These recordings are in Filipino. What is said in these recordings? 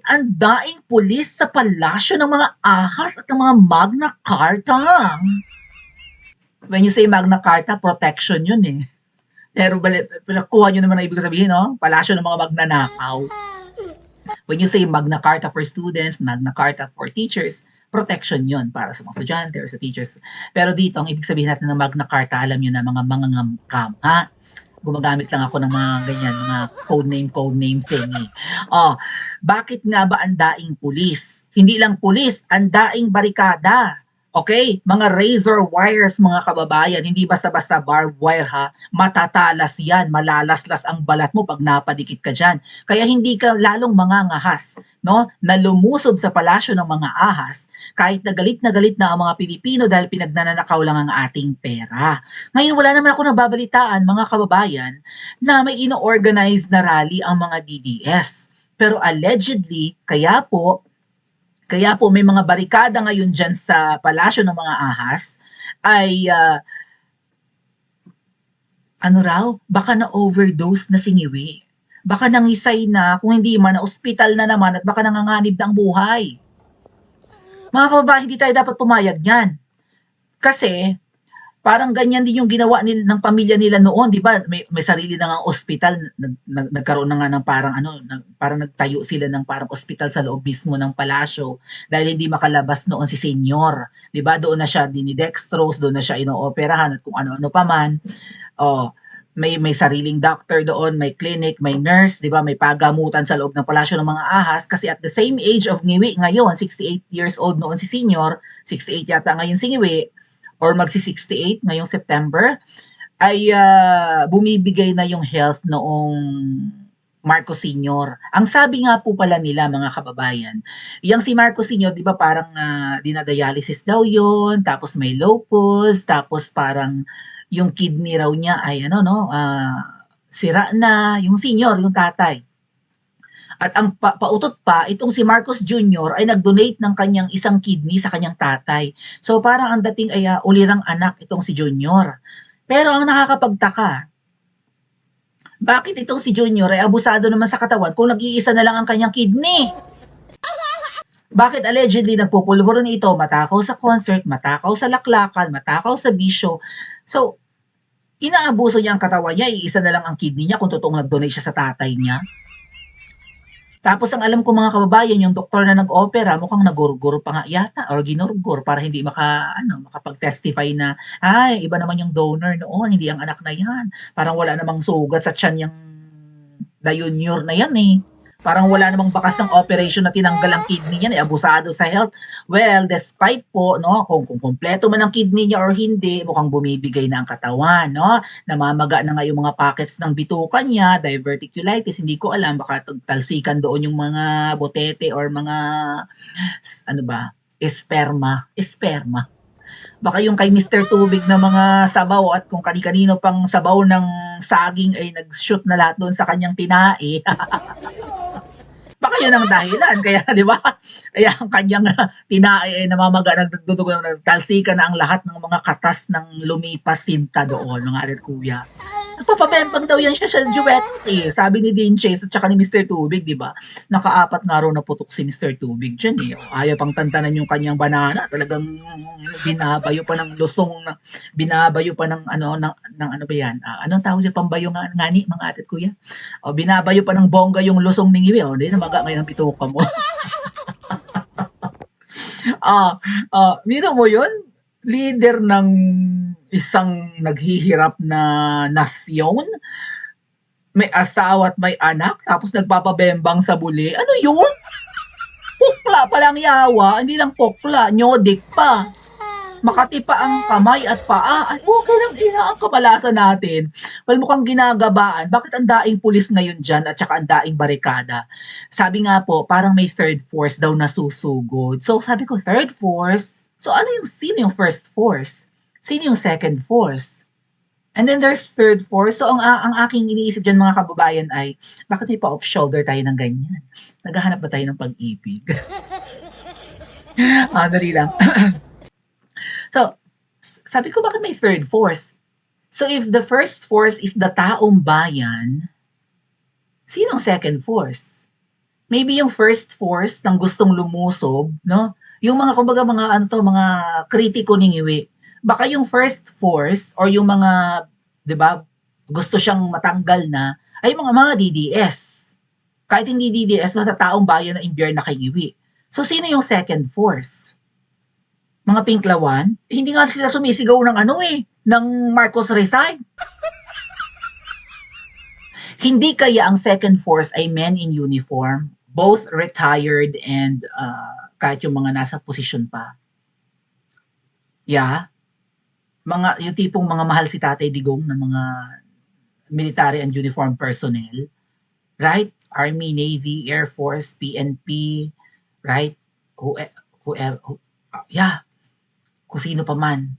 ang daing pulis sa palasyo ng mga ahas at ng mga Magna Carta. When you say Magna Carta, protection yun eh. Pero kuha nyo naman ang ibig sabihin, no? Palasyo ng mga magnanakaw. When you say Magna Carta for students, Magna Carta for teachers, protection yon para sa mga estudyante or sa teachers. Pero dito, ang ibig sabihin natin ng Magna Carta, alam nyo na, mga mangangamkam, ha? Gumagamit lang ako ng mga ganyan, mga code name thingy. Bakit nga ba ang daing pulis? Hindi lang pulis, ang daing barikada. Okay? Mga razor wires, mga kababayan, hindi basta-basta barbed wire ha. Matatalas yan, malalaslas ang balat mo pag napadikit ka dyan. Kaya hindi ka lalong mangangahas, no? Na lumusob sa palasyo ng mga ahas, kahit na galit na ang mga Pilipino dahil pinagnanakaw lang ang ating pera. Ngayon, wala naman ako nababalitaan, mga kababayan, na may ino-organize na rally ang mga DDS. Pero allegedly, kaya po may mga barikada ngayon dyan sa palasyo ng mga ahas ay baka na-overdose na singiwi. Baka nangisay na, kung hindi man, na-ospital na naman at baka nanganganib na ang buhay. Mga kababayan, hindi tayo dapat pumayag yan. Kasi, parang ganyan din yung ginawa ng pamilya nila noon, di ba? May sarili na nga ospital, nagkaroon na nga ng parang nagtayo sila ng parang ospital sa loob mismo ng palasyo dahil hindi makalabas noon si Senyor. Di ba? Doon na siya dinidextrose, doon na siya inooperahan at kung ano-ano pa man. May sariling doctor doon, may clinic, may nurse, di ba? May pagamutan sa loob ng palasyo ng mga ahas kasi at the same age of Ngiwi ngayon, 68 years old noon si Senyor, 68 yata ngayon si Ngiwi, or magsi-68 ngayong September, ay bumibigay na yung health noong Marcos Sr. Ang sabi nga po pala nila, mga kababayan, yung si Marcos Sr., di ba parang dinadialysis daw yun, tapos may lupus, tapos parang yung kidney raw niya ay sira na, yung senior, yung tatay. At ang pautot pa, itong si Marcos Jr. ay nag-donate ng kanyang isang kidney sa kanyang tatay. So parang ang dating ay ulirang anak itong si Jr. Pero ang nakakapagtaka, bakit itong si Jr. ay abusado naman sa katawan kung nag-iisa na lang ang kanyang kidney? Bakit allegedly nagpupulvuro ito, matakaw sa concert, matakaw sa laklakan, matakaw sa bisyo? So, inaabuso niya ang katawan niya, iisa na lang ang kidney niya kung totoong nag-donate siya sa tatay niya. Tapos ang alam ko, mga kababayan, yung doktor na nag-opera, mukhang nagurgur pa nga yata or ginurgur para hindi makapag-testify na, ay, iba naman yung donor noon, hindi ang anak na yan. Parang wala namang sugat sa tiyan yung junior na yan eh. Parang wala namang bakas ng operation na tinanggal ang kidney niya, abusado sa health. Well, despite po, no, kung kumpleto man ang kidney niya or hindi, mukhang bumibigay na ang katawan, no? Namamaga na nga yung mga pockets ng bitukan niya, diverticulitis, hindi ko alam, baka talsikan doon yung mga botete or mga, esperma. Baka yung kay Mr. Tubig na mga sabaw at kung kani-kanino pang sabaw ng saging ay nag-shoot na lahat doon sa kanyang tinae. Baka yun ang dahilan. Kaya, di ba? Kaya ang kanyang tinae ay namamaga, nagdudugo, nagtalsika na ang lahat ng mga katas ng lumipas sinta doon, mga alit kuya. Nagpapabembang daw yan siya sa duets eh. Sabi ni Dean Chase at saka ni Mr. Tubig, di ba? Nakaapat nga raw na putok si Mr. Tubig dyan eh. Ayaw pang tantanan yung kanyang banana. Talagang binabayo pa ng lusong, binabayo pa ng ano ba yan? Anong tawag siya? Pambayo nga ni, mga atit kuya? O, binabayo pa ng bongga yung lusong ni Ngiwi. O, di na maga ngayon ang bituka mo. Mira mo yun? Leader ng isang naghihirap na nasyon, may asawa at may anak, tapos nagpapabembang sa buli. Ano yun? Pukla pa lang yawa, hindi lang pukla, nyodik pa. Makati pa ang kamay at paa. Ay, okay lang ina ang kamalasan natin. Well, mukhang ginagabaan. Bakit ang daing pulis ngayon dyan at saka ang daing barikada? Sabi nga po, parang may third force daw na susugod. So sabi ko, third force? So sino yung first force? Sino yung second force? And then there's third force. So ang aking iniisip dyan, mga kababayan, ay bakit may pa-off shoulder tayo ng ganyan? Naghahanap ba tayo ng pag-ibig? Dali lang. So, sabi ko, bakit may third force? So if the first force is the taong bayan, sino ang second force? Maybe yung first force ng gustong lumusob, 'no? Yung mga kumbaga mga ano 'to, mga kritiko ni Ngiwi. Baka yung first force or yung mga 'di ba, gusto siyang matanggal na ay mga DDS. Kahit hindi DDS, basta taong bayan na imbyer na kay Ngiwi. So sino yung second force? Mga Pinklawan? Eh, hindi nga sila sumisigaw ng ano ng Marcos resign. Hindi kaya ang second force ay men in uniform, both retired and kahit yung mga nasa posisyon pa. Yeah. Yung tipong mga mahal si Tatay Digong na mga military and uniform personnel, right? Army, Navy, Air Force, PNP, right? Yeah, kung sino pa man.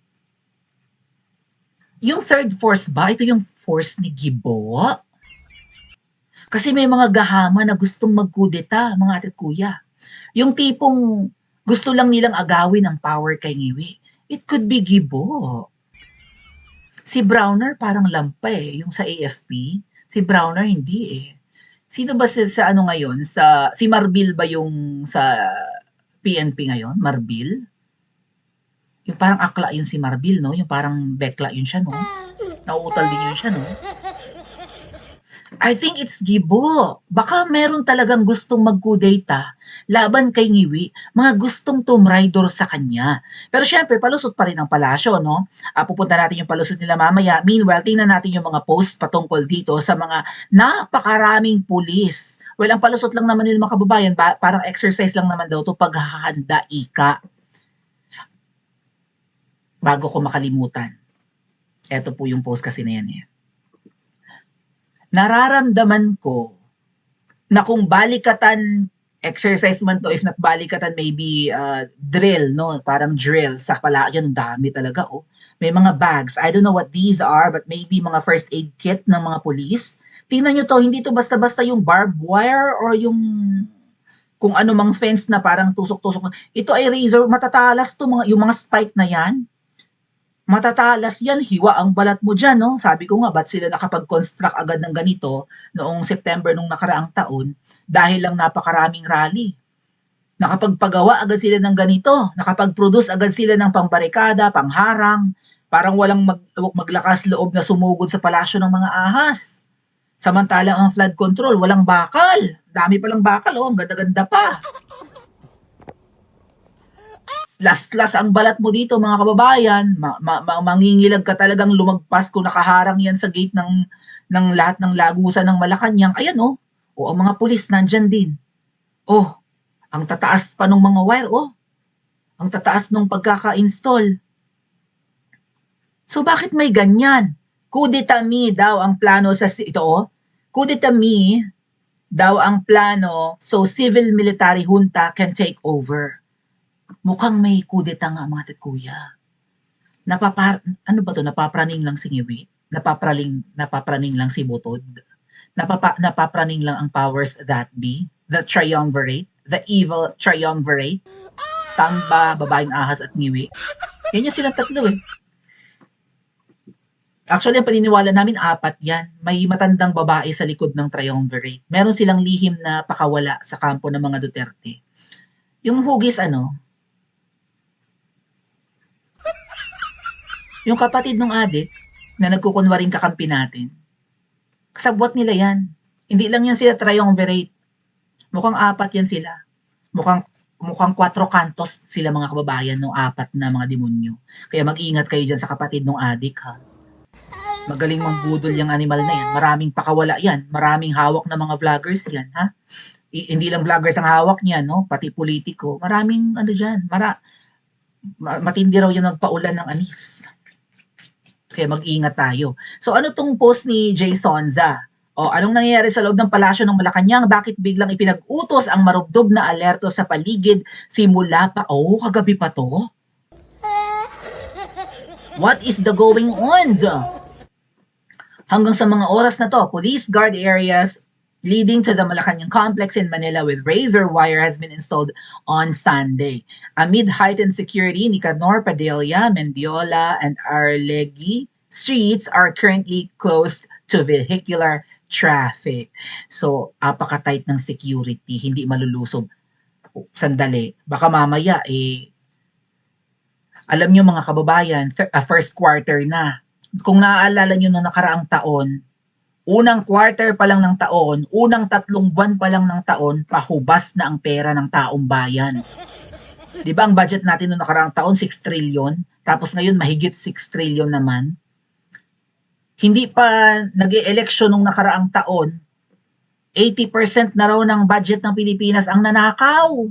Yung third force ba, ito yung force ni Gibo? Kasi may mga gahama na gustong magkudeta, mga ate at kuya. Yung tipong gusto lang nilang agawin ang power kay Ngiwi. It could be Gibo. Si Browner parang lampa yung sa AFP. Si Browner hindi Sino ba sa ano ngayon? Si Marbil ba yung sa PNP ngayon? Marbil? Yung parang akla yun si Marbil, no? Yung parang bekla yun siya, no? Nauutal din yun siya, no? I think it's Gibo. Baka meron talagang gustong magkudeta laban kay Ngiwi, mga gustong Tomb Raider sa kanya. Pero syempre, palusot pa rin ang palasyo, no? Pupunta natin yung palusot nila mamaya. Meanwhile, tingnan natin yung mga posts patungkol dito sa mga napakaraming pulis. Well, ang palusot lang naman nila mga kababayan, parang exercise lang naman daw to paghahanda ika. Bago ko makalimutan. Ito po yung post kasi na yan Nararamdaman ko na kung balikatan exercise man to, if not balikatan, maybe drill, no? Parang drill sa pala, yan, dami talaga, May mga bags. I don't know what these are, but maybe mga first aid kit ng mga police. Tingnan nyo to, hindi to basta-basta yung barbed wire or yung kung ano mang fence na parang tusok-tusok. Ito ay razor, matatalas to, yung mga spike na yan. Matatalas yan, hiwa ang balat mo dyan, no? Sabi ko nga, ba't sila nakapag-construct agad ng ganito noong September nung nakaraang taon dahil lang napakaraming rally. Nakapagpagawa agad sila ng ganito, nakapag-produce agad sila ng pambarikada, pangharang, parang walang maglakas loob na sumugod sa palasyo ng mga ahas. Samantalang ang flood control, walang bakal. Dami palang bakal, ang ganda-ganda pa. Las-las ang balat mo dito mga kababayan, mangingilag ka talagang lumagpas kung nakaharang yan sa gate ng lahat ng lagusan ng Malacanang. Ayan ang mga pulis nandyan din. Ang tataas pa ng mga wire, ang tataas ng pagkaka-install. So bakit may ganyan? Kudetami daw ang plano sa ito, kudetami daw ang plano so civil military junta can take over. Mukhang may kudeta nga mga kuya. Napapraning lang si Ngiwi? Napapraning lang si Butod? Napapraning lang ang powers that be? The triumvirate? The evil triumvirate? Tamba, babaeng ahas at Ngiwi? Yan yung silang tatlo Actually, ang paniniwala namin, 4 yan. May matandang babae sa likod ng triumvirate. Meron silang lihim na pakawala sa kampo ng mga Duterte. Yung hugis yung kapatid ng adik na nagkukunwaring kakampi natin, kasabwat nila yan. Hindi lang yan sila triumvirate. Mukhang 4 yan sila. Mukhang 4 kantos sila mga kababayan ng 4 na mga demonyo. Kaya mag-ingat kayo dyan sa kapatid ng adik ha. Magaling mambudol yung animal na yan. Maraming pakawala yan. Maraming hawak na mga vloggers yan ha. Hindi lang vloggers ang hawak niyan, no? Pati politiko. Maraming dyan. Matindi raw yan magpaulan ng anis. Kaya mag-ingat tayo. So ano tong post ni Jay Sonza? Anong nangyayari sa loob ng palasyo ng Malacanang? Bakit biglang ipinag-utos ang marubdob na alerto sa paligid simula pa? Kagabi pa to? What is the going on? Hanggang sa mga oras na to, police guard areas leading to the Malacanang complex in Manila with razor wire has been installed on Sunday. Amid heightened security, Nicanor, Padilla, Mendiola, and Arlegui streets are currently closed to vehicular traffic. So, apaka-tight ng security, hindi malulusob. Sandali, baka mamaya, alam niyo mga kababayan, first quarter na. Kung naaalala niyo nung nakaraang taon, unang quarter pa lang ng taon, unang 3 buwan pa lang ng taon, pahubas na ang pera ng taong bayan. 'Di ba ang budget natin nung nakaraang taon 6 trillion, tapos ngayon mahigit 6 trillion naman. Hindi pa nag-e-eleksyon nung nakaraang taon, 80% na raw ng budget ng Pilipinas ang nanakaw.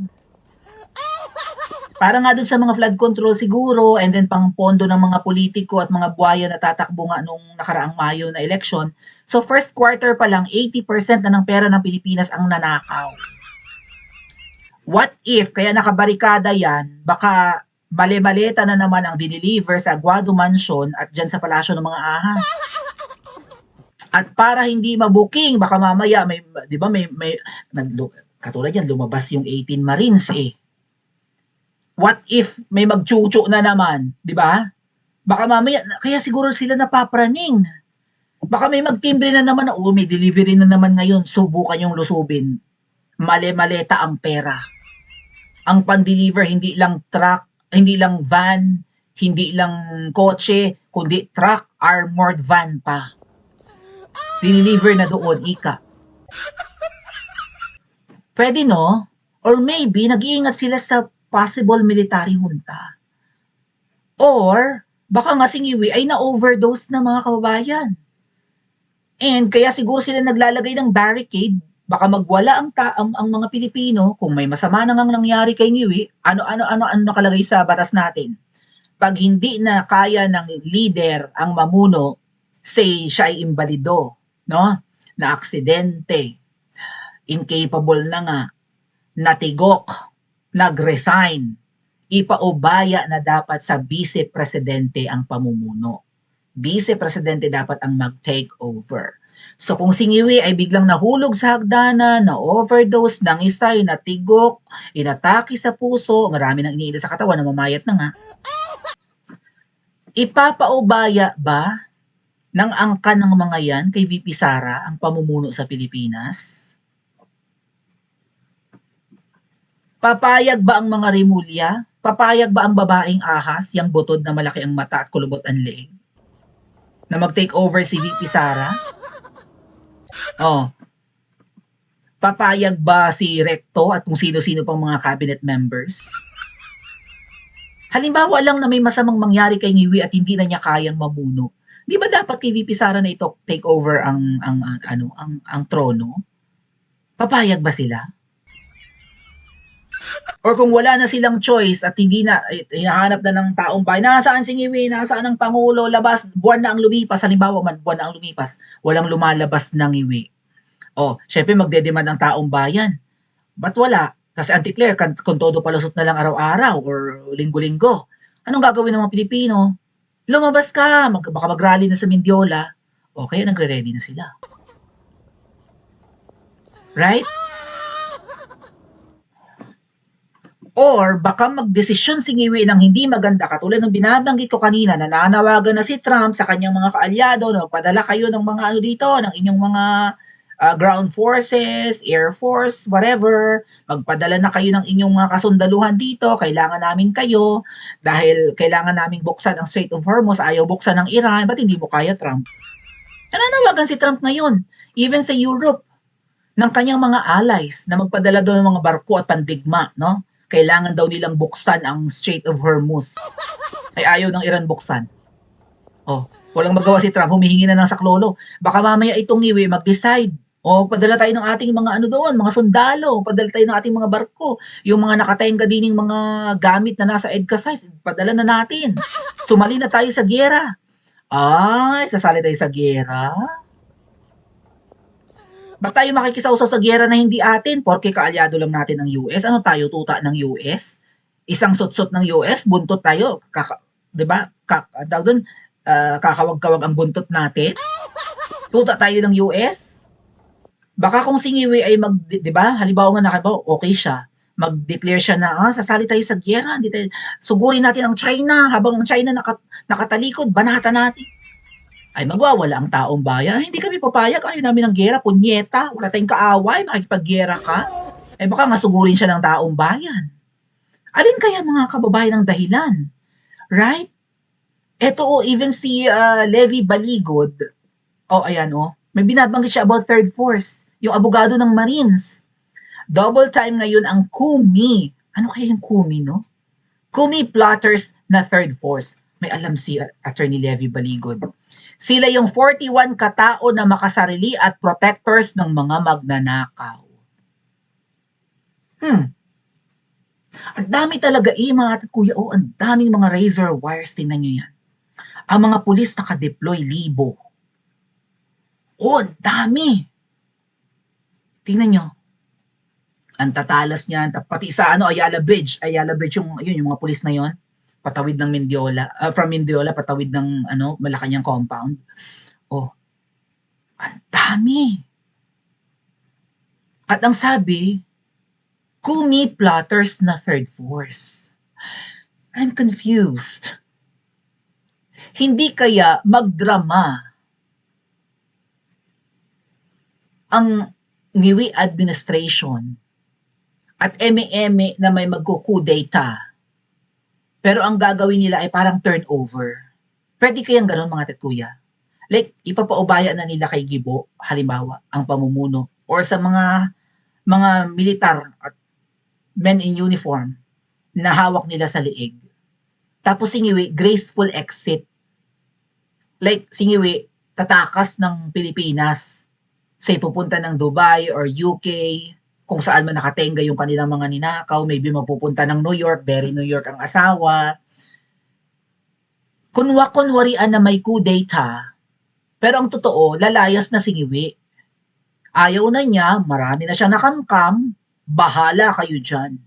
Para nga dun sa mga flood control siguro, and then pang pondo ng mga politiko at mga buhaya na tatakbo nga nung nakaraang Mayo na election. So first quarter pa lang, 80% na ng pera ng Pilipinas ang nanakaw. What if, kaya nakabarikada yan, baka mali-maleta na naman ang dineliver sa Aguado Mansion at dyan sa Palasyo ng mga Ahas. At para hindi mabuking, baka mamaya may, 'di ba, katulad yan, lumabas yung 18 Marines What if may magchuchu na naman, 'di ba? Baka mamaya, kaya siguro sila napapraning. Baka may magtimbre na naman na, may delivery na naman ngayon, subukan yung lusubin. Mali-maleta ang pera. Ang pan-deliver hindi lang truck, hindi lang van, hindi lang kotse, kundi truck, armored van pa. Deliver na doon, ika. Pwede, no? Or maybe, nag-iingat sila sa possible military junta. Or, baka nga singiwi ay na-overdose na mga kababayan. And kaya siguro sila naglalagay ng barricade, baka magwala ang mga Pilipino kung may masama nang nangyari kay Ngiwi, ano nakalagay sa batas natin. Pag hindi na kaya ng leader ang mamuno, say siya ay imbalido, no? Na aksidente, incapable na nga, natigok, nag-resign, ipaubaya na dapat sa vice-presidente ang pamumuno. Vice-presidente dapat ang mag-take over. So kung si Ngiwi ay biglang nahulog sa hagdanan, na-overdose, nangisay, natigok, inatake sa puso, marami nang iniida sa katawan, namamayat na nga, ipapaubaya ba ng angkan ng mga yan kay VP Sara ang pamumuno sa Pilipinas? Papayag ba ang mga Rimulya? Papayag ba ang babaeng ahas, yang butod na malaki ang mata at kulubot ang leeg? Na mag-take over si VP Sara? Papayag ba si Recto at kung sino-sino pang mga cabinet members? Halimbawa lang na may masamang mangyari kay Ngiwi at hindi na niya kayang mamuno. Di ba dapat kay VP Sara na ito take over ang trono? Papayag ba sila? Or kung wala na silang choice at hindi na, hinahanap na ng taong bayan, nasaan si Ngiwi, nasaan ang Pangulo, labas, buwan na ang lumipas, halimbawa man, buwan na ang lumipas, walang lumalabas ng Ngiwi. Syempre magdedemand ang taong bayan. Ba't wala? Kasi Auntie kung todo palusot na lang araw-araw or linggo-linggo, anong gagawin ng mga Pilipino? Lumabas ka, baka mag-rally na sa Mindiola, kaya nagre-ready na sila. Right? Or baka magdesisyon si Ngiwi ng hindi maganda, katulad ng binabanggit ko kanina, nananawagan na si Trump sa kanyang mga kaalyado na magpadala kayo ng mga dito, ng inyong mga ground forces, air force, whatever, magpadala na kayo ng inyong mga kasundaluhan dito, kailangan namin kayo, dahil kailangan naming buksan ang Strait of Hormuz, ayaw buksan ng Iran, ba't hindi mo kaya, Trump? Nananawagan si Trump ngayon, even sa Europe, ng kanyang mga allies na magpadala doon ng mga barko at pandigma, no? Kailangan daw nilang buksan ang Strait of Hormuz. Ay ayaw ng Iran buksan. Walang magawa si Trump, humihingi na ng saklolo. Baka mamaya itong Ngiwi mag-decide. Padala tayo ng ating mga doon, mga sundalo, padala tayo ng ating mga barko. Yung mga nakatenga dining mga gamit na nasa EDCA size, padala na natin. Sumali na tayo sa giyera. Sasali tayo sa giyera? Ba't tayo makikisausaw sa giyera na hindi atin? Porke kaalyado lang natin ng US. Ano tayo, tuta ng US? Isang sutsot ng US, buntot tayo. Diba? Kakawag-kawag ang buntot natin. Tuta tayo ng US. Baka kung si Ngiwi ay diba? Halimbawa nga okay siya. Mag-declare siya na, sasali tayo sa giyera. Sugurin natin ang China. Habang ang China nakatalikod, banata natin. ay magwawala ang taong bayan. Ay, hindi kami papayag, ayaw namin ng giyera, punyeta, wala tayong kaaway, makikipaggiyera ka. Eh baka masugurin siya ng taong bayan. Alin kaya mga kababayan ang dahilan? Right? Eto even si Levi Baligod, ayan may binabanggit siya about third force, yung abogado ng Marines. Double time ngayon ang Kumi. Ano kaya yung Kumi, no? Kumi plotters na third force. May alam si Attorney Levi Baligod. Sila yung 41 katao na makasarili at protectors ng mga magnanakaw. Ang dami talaga mga kuya, ang daming mga razor wires, tingnan nyo yan. Ang mga pulis naka-deploy libo. Ang dami. Tingnan nyo. Ang tatalas niyan, pati sa Ayala Bridge yung mga pulis na yon, patawid ng Mendiola, from Mendiola patawid ng Malacanang compound. Ang dami. At ang sabi, Kumi plotters na third force. I'm confused. Hindi kaya magdrama ang Ngiwi administration at eme-eme na may magkukudeta, pero ang gagawin nila ay parang turnover. Pwede kayang ganun mga tatkuya? Like, ipapaubaya na nila kay Gibo, halimbawa, ang pamumuno, or sa mga militar at men in uniform na hawak nila sa liig. Tapos Ngiwi, graceful exit. Like, Ngiwi, tatakas ng Pilipinas. Say, pupunta ng Dubai or UK, kung saan man nakatenga yung kanilang mga ninakaw, maybe mapupunta ng New York, very New York ang asawa. Kunwarian na may kudeta, pero ang totoo, lalayas na Ngiwi. Ayaw na niya, marami na siyang nakamkam, bahala kayo dyan.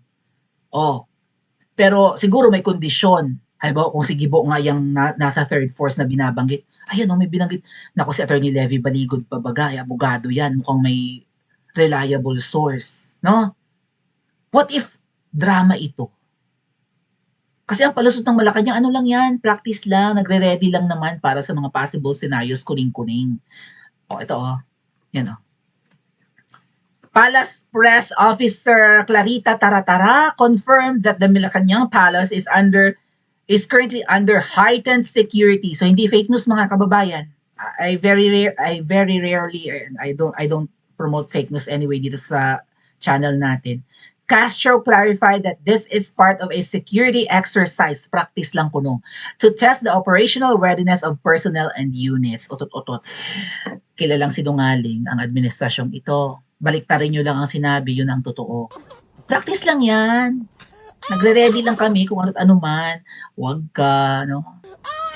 Pero siguro may kondisyon. Halimbawa, kung si Gibo nga yung nasa third force na binabanggit, ayan may binanggit. Naku, si Attorney Levi Baligod pabaga, abogado yan, mukhang may reliable source, no? What if drama ito? Kasi ang palusot ng Malacanang, lang yan, practice lang, nagre-ready lang naman para sa mga possible scenarios, kuning-kuning. Ito yan Palace Press Officer Clarita Taratara confirmed that the Malacanang Palace is currently under heightened security. So hindi fake news mga kababayan. I very rarely I don't promote fake news anyway dito sa channel natin. Castro clarified that this is part of a security exercise, practice lang kuno, to test the operational readiness of personnel and units. Otot-otot. Kilalang sinungaling ang administrasyong ito. Baliktarin nyo lang ang sinabi, yun ang totoo. Practice lang yan. Nagre-ready lang kami kung ano man. Huwag ka, no?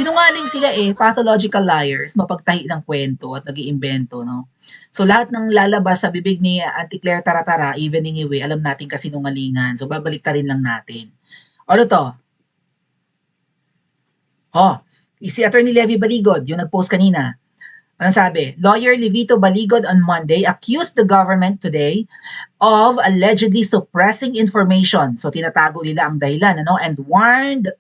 Sinungaling sila pathological liars, mapagtahi ng kwento at nag-iimbento, no? So lahat ng lalabas sa bibig ni Auntie Claire Taratara, even ni Ngiwi, alam natin kasi sinungalingan. So babalik ta rin lang natin. Ano to? Si Attorney Levi Baligod, yung nag-post kanina. Anong sabi? Lawyer Levito Baligod on Monday accused the government today of allegedly suppressing information. So tinatago nila ang dahilan, and warned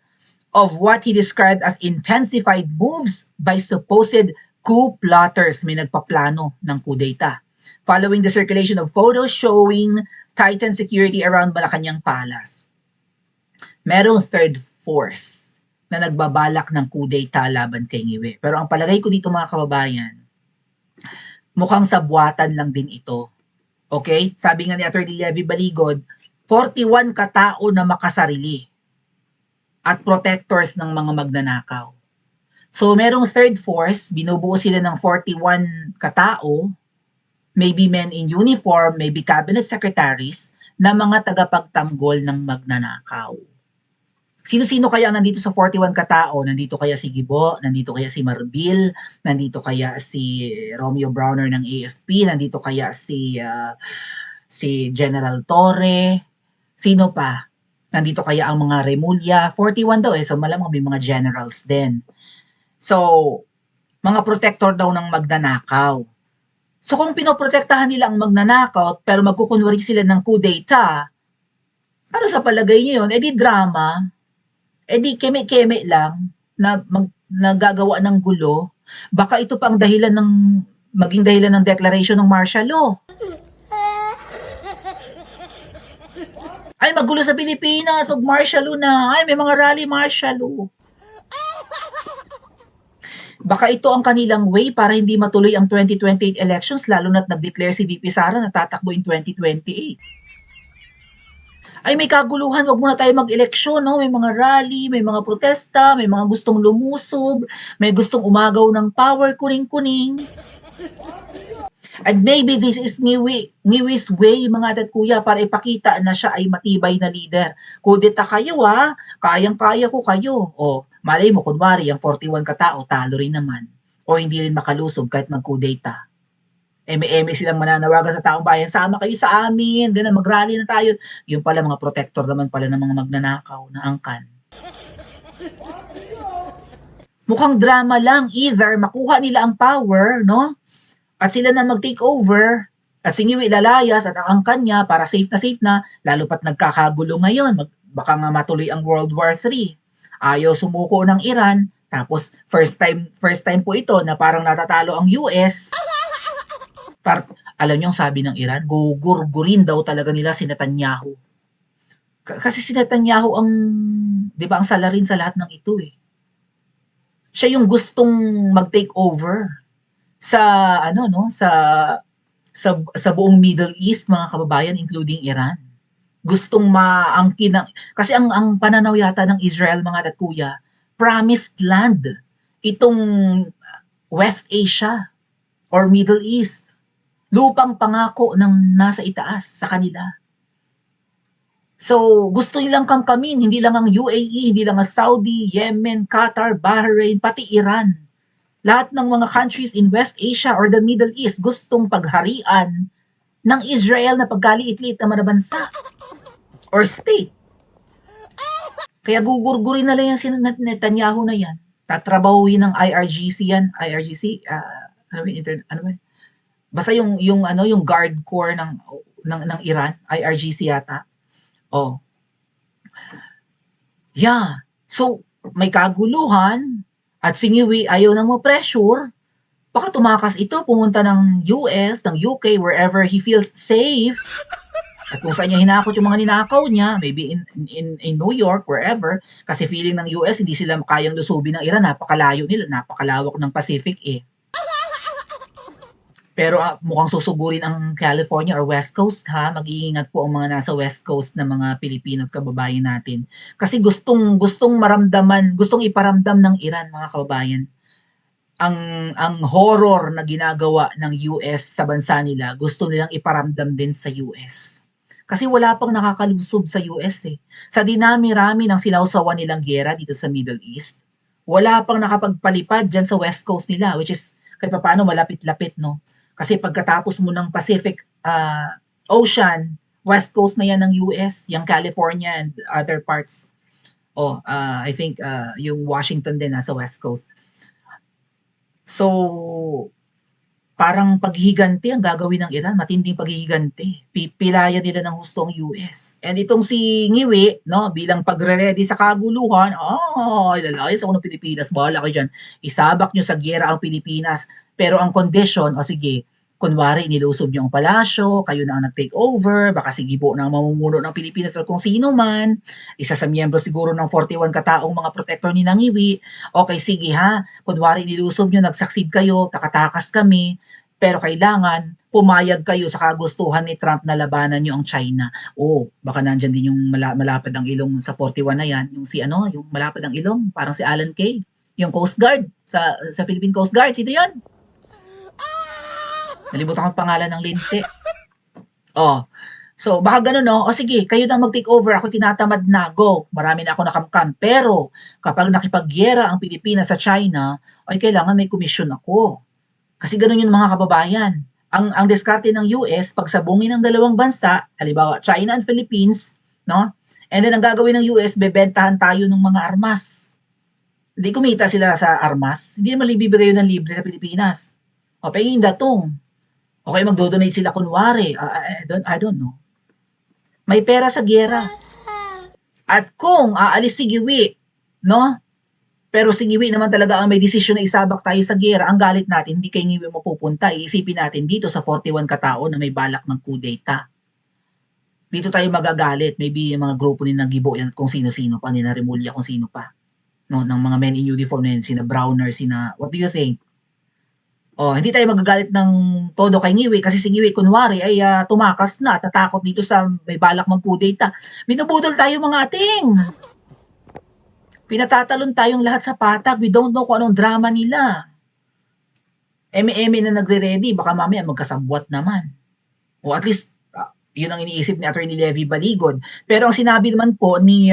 of what he described as intensified moves by supposed coup plotters. May nagpaplano ng kudeta. Following the circulation of photos showing tightened security around Malacanang Palace. Merong third force na nagbabalak ng kudeta laban kay Ngiwi. Pero ang palagay ko dito mga kababayan, mukhang sabwatan lang din ito. Okay? Sabi nga ni Attorney Levi Baligod, 41 katao na makasarili at protectors ng mga magnanakaw. So, merong third force, binubuo sila ng 41 katao, maybe men in uniform, maybe cabinet secretaries, na mga tagapagtanggol ng magnanakaw. Sino-sino kaya nandito sa 41 katao? Nandito kaya si Gibo? Nandito kaya si Marbil? Nandito kaya si Romeo Browner ng AFP? Nandito kaya si General Torre? Sino pa? Nandito kaya ang mga Remulla? 41 daw so malamang may mga generals din. So, mga protector daw ng magnanakaw. So kung pinoprotektahan nila ang magnanakaw pero magkukunwari sila ng kudeta, ano sa palagay niyo yun? Di drama. Di keme-keme lang na nagagawa ng gulo Baka ito pa ang maging dahilan ng declaration ng martial law. Ay, magulo sa Pilipinas, mag-martial law na. Ay, may mga rally martial law. Baka ito ang kanilang way para hindi matuloy ang 2028 elections, lalo na't nag-declare si VP Sara na tatakbo in 2028. Ay, may kaguluhan, wag muna tayo mag-eleksyon, no? May mga rally, may mga protesta, may mga gustong lumusob, may gustong umagaw ng power, kuning-kuning. And maybe this is Ngiwi's way, mga atat kuya, para ipakita na siya ay matibay na leader. Kudeta kayo, kayang-kaya ko kayo. O, malay mo, kunwari, ang 41 katao, talo rin naman. O hindi rin makalusob kahit mag-kudeta. Eme-eme silang mananawagan sa taong bayan, sama kayo sa amin, ganun, mag-rally na tayo. Yung pala, mga protector naman pala ng mga magnanakaw na angkan. Mukhang drama lang, either makuha nila ang power, no? At sila na mag-take over, at si Ngiwi lalayas at ang angkan niya para safe na, lalo pat nagkakagulo ngayon, baka nga matuloy ang World War III. Ayaw sumuko ng Iran, tapos first time po ito na parang natatalo ang US. Alam niyo ang sabi ng Iran, gugurgurin daw talaga nila si Netanyahu. Kasi si Netanyahu ang, di ba, ang salarin sa lahat ng ito eh. Siya yung gustong mag-take over sa sa buong Middle East, mga kababayan, including Iran. Gustong maangkin kasi ang pananaw yata ng Israel, mga tatkuya, promised land itong West Asia or Middle East. Lupang pangako ng nasa itaas sa kanila. So, gusto nilang kamkamin, hindi lang ang UAE, hindi lang ang Saudi, Yemen, Qatar, Bahrain, pati Iran. Lahat ng mga countries in West Asia or the Middle East gustong pagharian ng Israel na pagkaliit-liit na manabansa or state. Kaya gugurgurin na lang yan si Netanyahu na yan. Tatrabahuhin ng IRGC yan. IRGC? Basta yung guard corps ng Iran, IRGC yata. Oh. Yeah. So, may kaguluhan at si Ngiwi ayaw nang mo-pressure. Baka tumakas ito, pumunta ng US, ng UK, wherever he feels safe. At kung saan niya hinakot yung mga ninakaw niya, maybe in New York, wherever, kasi feeling ng US, hindi sila kayang lusubin ng Iran, napakalayo nila, napakalawak ng Pacific eh. Pero mukhang susugurin ang California or West Coast mag-iingat po ang mga nasa West Coast na mga Pilipino at kababayan natin. Kasi gustong iparamdam ng Iran, mga kababayan, ang horror na ginagawa ng US sa bansa nila, gusto nilang iparamdam din sa US. Kasi wala pang nakakalusob sa US eh. Sa dinami-rami ng sinawsawan nilang giyera dito sa Middle East, wala pang nakapagpalipad dyan sa West Coast nila, which is kahit paano malapit-lapit, no? Kasi pagkatapos mo ng Pacific Ocean, West Coast na yan ng US, yung California and other parts. I think yung Washington din nasa West Coast. So, parang paghihiganti ang gagawin ng Iran, matinding paghihiganti. Pipilaya nila ng husto ang US. And itong si Ngiwi, no, bilang pagre-ready sa kaguluhan, lalayas ako ng Pilipinas, bahala kayo dyan. Isabak nyo sa giyera ang Pilipinas. Pero ang condition, sige, kunwari nilusob nyo ang palasyo, kayo na ang nag-take over, baka sige po na ang mamumuno ng Pilipinas o kung sino man, isa sa miyembro siguro ng 41 kataong mga protector ni Ngiwi, okay sige kunwari nilusob nyo, nagsucceed kayo, takatakas kami, pero kailangan pumayag kayo sa kagustuhan ni Trump na labanan nyo ang China. Baka nandyan din yung malapad ang ilong sa 41 na yan, yung yung malapad ang ilong, parang si Alan Kay, yung Coast Guard, sa Philippine Coast Guard, sino yun? Nalimutan ko ang pangalan ng linti. So baka ganun, no? Sige, kayo nang mag-take over, ako tinatamad na, go. Marami na ako nakamkam. Pero kapag nakipagyera ang Pilipinas sa China, ay kailangan may komisyon ako. Kasi ganun yung mga kababayan. Ang diskarte ng US, pagsabungin ng dalawang bansa, halimbawa China and Philippines, no? And then ang gagawin ng US, bebentahan tayo ng mga armas. Hindi kumita sila sa armas, hindi naman bibigay yun ng libre sa Pilipinas. Pahingin datong. Okay, magdo-donate sila kunwari. I don't know. May pera sa giyera. At kung aalis si Ngiwi, no? Pero si Ngiwi naman talaga ang may desisyon na isabak tayo sa giyera. Ang galit natin, hindi kay Ngiwi mapupunta. Iisipin natin dito sa 41 katao na may balak ng kudeta. Dito tayo magagalit. Maybe yung mga grupo ni Nagibo yan kung sino-sino pa, ni Remulla kung sino pa. No, ng mga men in uniform na yun, sina Browner, what do you think? Hindi tayo magagalit ng todo kay Ngiwi kasi si Ngiwi kunwari ay tumakas na, tatakot dito sa may balak magkudeta. Binubudol tayo mga ating. Pinatatalon tayong lahat sa patag. We don't know kung anong drama nila. Eme-eme na nagre-ready, baka mamaya magkasabwat naman. O at least, yun ang iniisip ni Attorney Levy Baligod. Pero ang sinabi naman po ni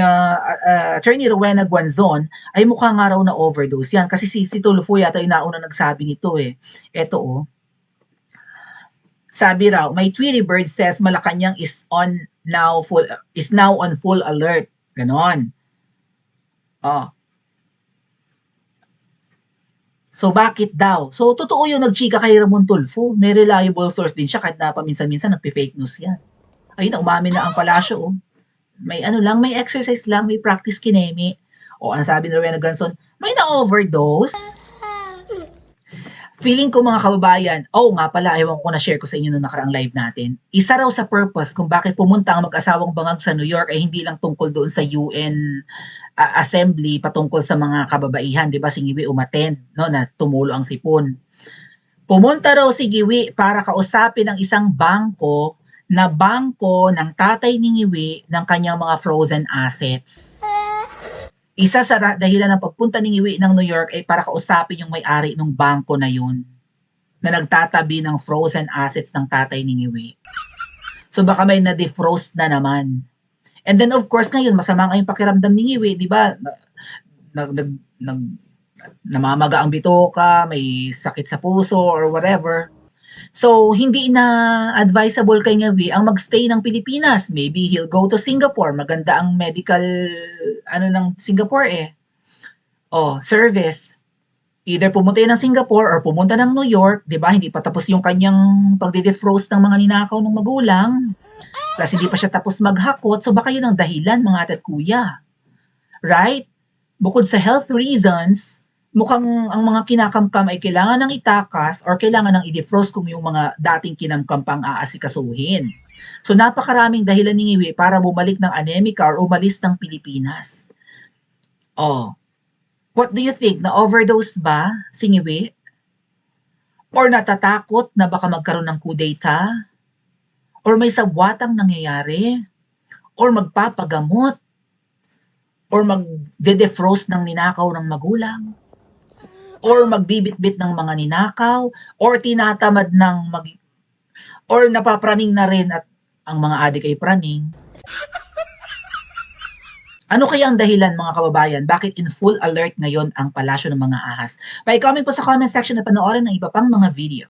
Attorney Rowena Guanzon ay mukha nga raw na overdose yan. Kasi si Tulfo yata yung nauna nagsabi nito eh. Eto sabi raw, my Tweety Bird says Malacanang is now on full alert. Ganon. So, bakit daw? So, totoo yung nagchika kay Ramon Tulfo. May reliable source din siya kahit na paminsan-minsan nagpi-fake news yan. Ayun, umamin na ang palasyo. May may exercise lang, may practice kinemi. Ang sabi ni Rowena Guanzon, may na-overdose. Feeling ko mga kababayan, nga pala, ewan ko na share ko sa inyo noong nakaraang live natin. Isa raw sa purpose kung bakit pumunta ang mag-asawang bangag sa New York ay hindi lang tungkol doon sa UN assembly patungkol sa mga kababaihan, 'di ba? Si Ngiwi umattend, no, na tumulo ang sipon. Pumunta raw si Ngiwi para kausapin ang isang bangko ng tatay ni Ngiwi ng kanyang mga frozen assets. Isa sa dahilan ng pagpunta ni Ngiwi ng New York ay para kausapin yung may-ari ng bangko na yun na nagtatabi ng frozen assets ng tatay ni Ngiwi. So baka may na-defrost na naman. And then of course ngayon masama nga yung pakiramdam ni Ngiwi, di ba? Namamaga ang bitoka, may sakit sa puso or whatever. So, hindi na advisable kay Ngiwi ang magstay ng Pilipinas. Maybe he'll go to Singapore. Maganda ang medical, ng Singapore service. Either pumunta ng Singapore or pumunta ng New York, di ba? Hindi pa tapos yung kanyang pagde-defrost ng mga ninakaw ng magulang. Plus, hindi pa siya tapos maghakot. So, baka yun ang dahilan, mga ate at kuya. Right? Bukod sa health reasons, mukhang ang mga kinakamkam ay kailangan ng itakas or kailangan ng i-defrost kung yung mga dating kinamkam pang aasikasuhin. So napakaraming dahilan ni Ngiwi para bumalik ng anemika or umalis ng Pilipinas. What do you think? Na-overdose ba si Ngiwi? Or natatakot na baka magkaroon ng kudeta? Or may sabwatang nangyayari? Or magpapagamot? Or mag-defrost ng ninakaw ng magulang? Or magbibitbit ng mga ninakaw, or tinatamad ng or napapraning na rin at ang mga adik ay praning. Ano kaya ang dahilan mga kababayan? Bakit in full alert ngayon ang palasyo ng mga ahas? Pa-comment po sa comment section na panoorin ng iba pang mga video.